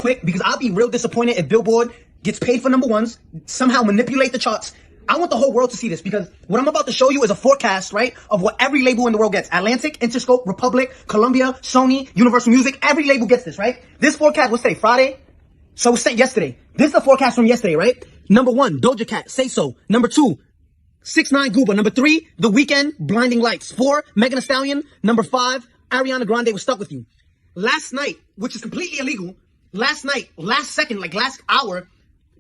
quick, because I'll be real disappointed if Billboard gets paid for number ones, somehow manipulate the charts. I want the whole world to see this, because what I'm about to show you is a forecast, right, of what every label in the world gets. Atlantic, Interscope, Republic, Columbia, Sony, Universal Music, every label gets this, right? This forecast was today, Friday, so it's sent yesterday. This is the forecast from yesterday, right? Number 1, Doja Cat, Say So. Number 2, 6IX9INE Gooba. Number 3, The Weeknd, Blinding Lights. 4, Megan Thee Stallion. Number 5, Ariana Grande was Stuck With You. Last night, which is completely illegal, last night, last second, like last hour,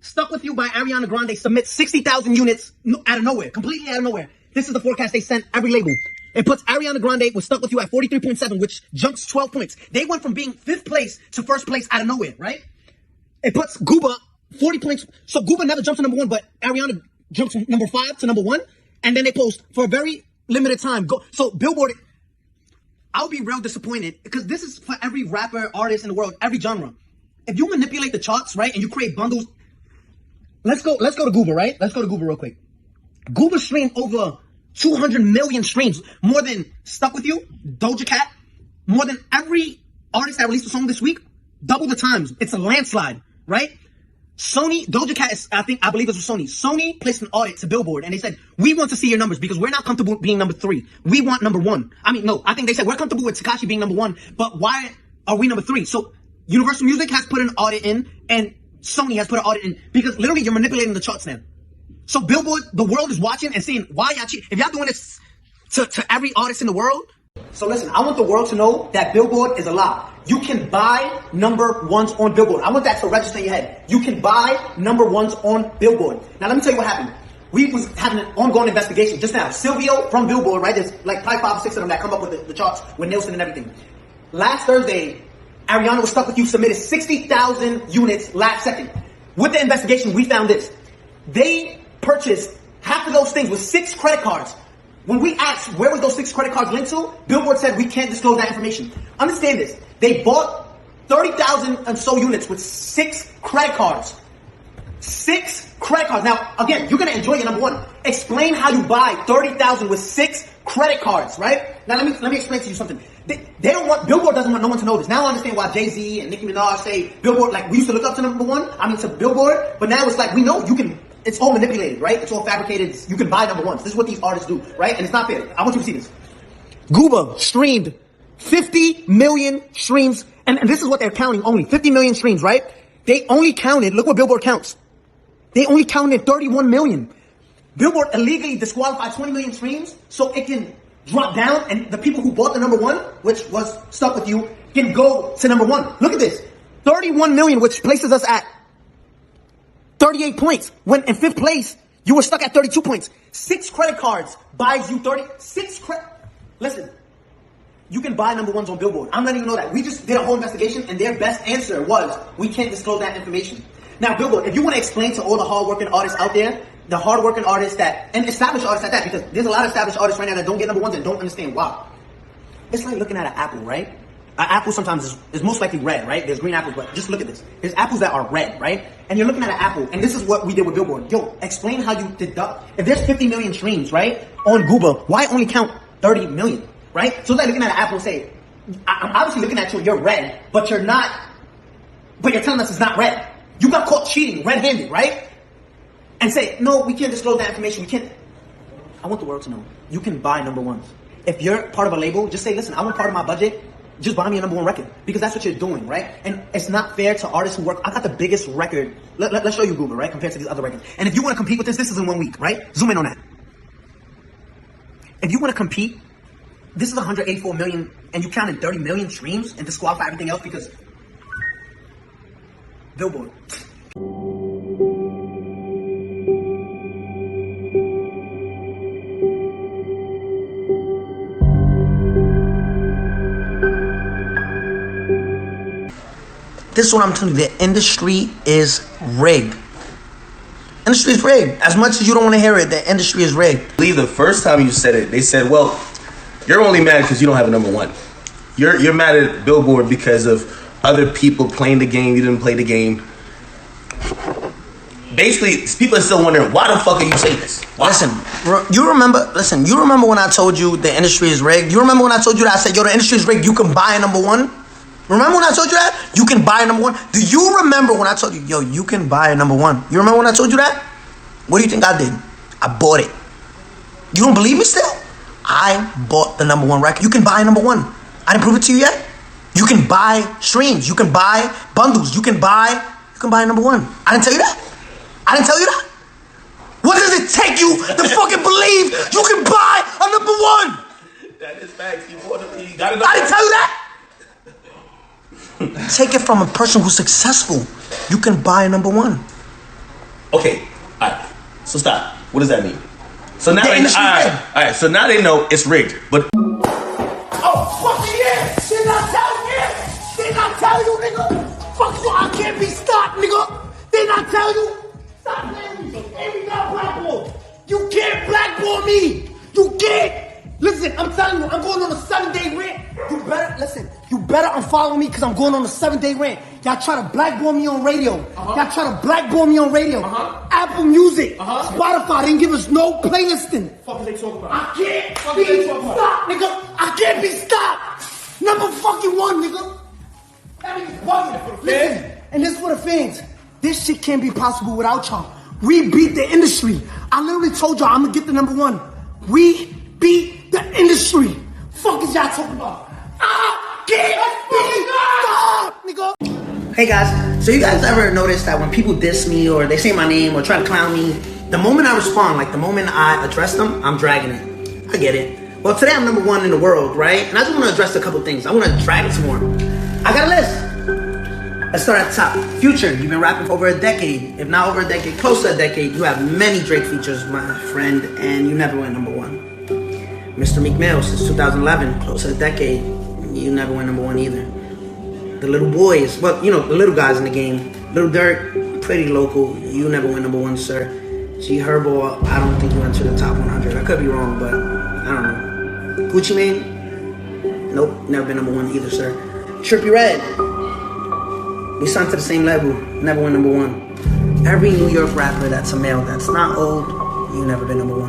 Stuck With You by Ariana Grande submits 60,000 units out of nowhere, completely out of nowhere. This is the forecast they sent every label. It puts Ariana Grande with Stuck With You at 43.7, which jumps 12 points. They went from being 5th place to 1st place out of nowhere, right? It puts Gooba 40 points. So Gooba never jumps to number 1, but Ariana jumps from number 5 to number 1. And then they post for a very limited time. So Billboard, I'll be real disappointed, because this is for every rapper, artist in the world, every genre. If you manipulate the charts, right, and you create bundles, let's go to Gooba, right? Let's go to Gooba real quick. Gooba streamed over 200 million streams, more than Stuck With You, Doja Cat, more than every artist that released a song this week, double the times. It's a landslide, right? Sony, Doja Cat is, I believe it was Sony. Sony placed an audit to Billboard, and they said, we want to see your numbers because we're not comfortable being number 3. We want number 1. I mean, no, I think they said we're comfortable with Tekashi being number 1, but why are we number 3? So Universal Music has put an audit in, and Sony has put an audit in, because literally you're manipulating the charts now. So Billboard, the world is watching and seeing why y'all cheat. If y'all doing this to every artist in the world, so listen, I want the world to know that Billboard is a lie. You can buy number ones on Billboard. I want that to register in your head. You can buy number ones on Billboard. Now let me tell you what happened. We was having an ongoing investigation just now. Silvio from Billboard, right? There's like probably 5 or 6 of them that come up with the charts with Nielsen and everything. Last Thursday, Ariana Was Stuck With You submitted 60,000 units last second. With the investigation, we found this. They purchased half of those things with 6 credit cards. When we asked where was those 6 credit cards linked to, Billboard said we can't disclose that information. Understand this. They bought 30,000 and so units with 6 credit cards. 6 credit cards. Now, again, you're going to enjoy your number 1. Explain how you buy 30,000 with 6 credit cards, right? Now, let me explain to you something. Billboard doesn't want no one to know this. Now I understand why Jay-Z and Nicki Minaj say Billboard, like we used to look up to number 1, to Billboard, but now it's like we know you can, it's all manipulated, right? It's all fabricated. You can buy number 1s. This is what these artists do, right? And it's not fair. I want you to see this. Gooba streamed 50 million streams, and this is what they're counting only. 50 million streams, right? They only counted, look what Billboard counts. They only counted 31 million. Billboard illegally disqualified 20 million streams so it can drop down, and the people who bought the number 1, which was Stuck With You, can go to number 1. Look at this. 31 million, which places us at 38 points. When in 5th place, you were stuck at 32 points. 6 credit cards buys you 36 credit. Listen, you can buy number 1s on Billboard. I'm letting you know that. We just did a whole investigation, and their best answer was, we can't disclose that information. Now, Billboard, if you want to explain to all the hardworking artists out there, the hardworking artists and established artists at that, because there's a lot of established artists right now that don't get number 1s and don't understand why. It's like looking at an apple, right? An apple sometimes is most likely red, right? There's green apples, but just look at this. There's apples that are red, right? And you're looking at an apple, and this is what we did with Billboard. Yo, explain how you deduct. If there's 50 million streams, right, on Gooba, why only count 30 million, right? So it's like looking at an apple and say, I'm obviously looking at you, you're red, but you're not, but you're telling us it's not red. You got caught cheating, red-handed, right? And say, no, we can't disclose that information. We can't. I want the world to know. You can buy number 1s. If you're part of a label, just say, listen, I want part of my budget. Just buy me a number 1 record. Because that's what you're doing, right? And it's not fair to artists who work. I got the biggest record. Let's show you Google, right? Compared to these other records. And if you want to compete with this is in 1 week, right? Zoom in on that. If you want to compete, this is 184 million, and you counted 30 million streams and disqualify everything else because Billboard. This is what I'm telling you. The industry is rigged. Industry is rigged. As much as you don't want to hear it, the industry is rigged. I believe the first time you said it, they said, well, you're only mad because you don't have a number 1. You're mad at Billboard because of other people playing the game. You didn't play the game. Basically, people are still wondering, why the fuck are you saying this? Why? Listen, you remember when I told you the industry is rigged? You remember when I told you that I said, yo, the industry is rigged, you can buy a number 1? Remember when I told you that? You can buy a number one? Do you remember when I told you, yo, you can buy a number one? You remember when I told you that? What do you think I did? I bought it. You don't believe me still? I bought the number one record. You can buy a number one. I didn't prove it to you yet? You can buy streams. You can buy bundles. You can buy a number one. I didn't tell you that? I didn't tell you that? What does it take you to fucking believe you can buy a number one? That is facts. You got it. I didn't tell you that? Take it from a person who's successful. You can buy a number one. Okay, all right. So stop. What does that mean? So now The they industry's rigged. all right. So now they know it's rigged. But Oh, fucking yeah! Did I tell you? Did I tell you, nigga? Fuck you, I can't be stopped, nigga. Did I tell you? Stop playing me. Every got blackball. You can't blackball me. You can't. Listen, I'm telling you, I'm going on a 7-day rant. You better unfollow me because I'm going on a 7-day rant. Y'all try to blackball me on radio. Y'all try to blackball me on radio. Apple Music, Spotify didn't give us no playlisting. Fuck they talk about? I can't be stopped, nigga. I can't be stopped. Number fucking one, nigga. That nigga's bugging. Listen, and this for the fans. This shit can't be possible without y'all. We beat the industry. I literally told y'all I'm gonna get the number one. We beat the industry. Fuck is y'all talking about? I can't be stopped, nigga. Hey guys, so you guys ever notice that when people diss me or they say my name or try to clown me, the moment I respond, like the moment I address them, I'm dragging it. I get it. Well, today I'm number one in the world, right? And I just want to address a couple things. I want to drag it some more. I got a list. Let's start at the top. Future, you've been rapping for over a decade. If not over a decade, close to a decade. You have many Drake features, my friend, and you never went number one. Mr. Meek Mill, since 2011, close to a decade. You never went number one either. The little boys, well, you know, the little guys in the game. Lil Durk, pretty local. You never went number one, sir. G Herbo, I don't think you went to the top 100. I could be wrong, but I don't know. Gucci Mane, nope, never been number one either, sir. Trippie Redd, we signed to the same level, never went number one. Every New York rapper that's a male that's not old, you never been number one.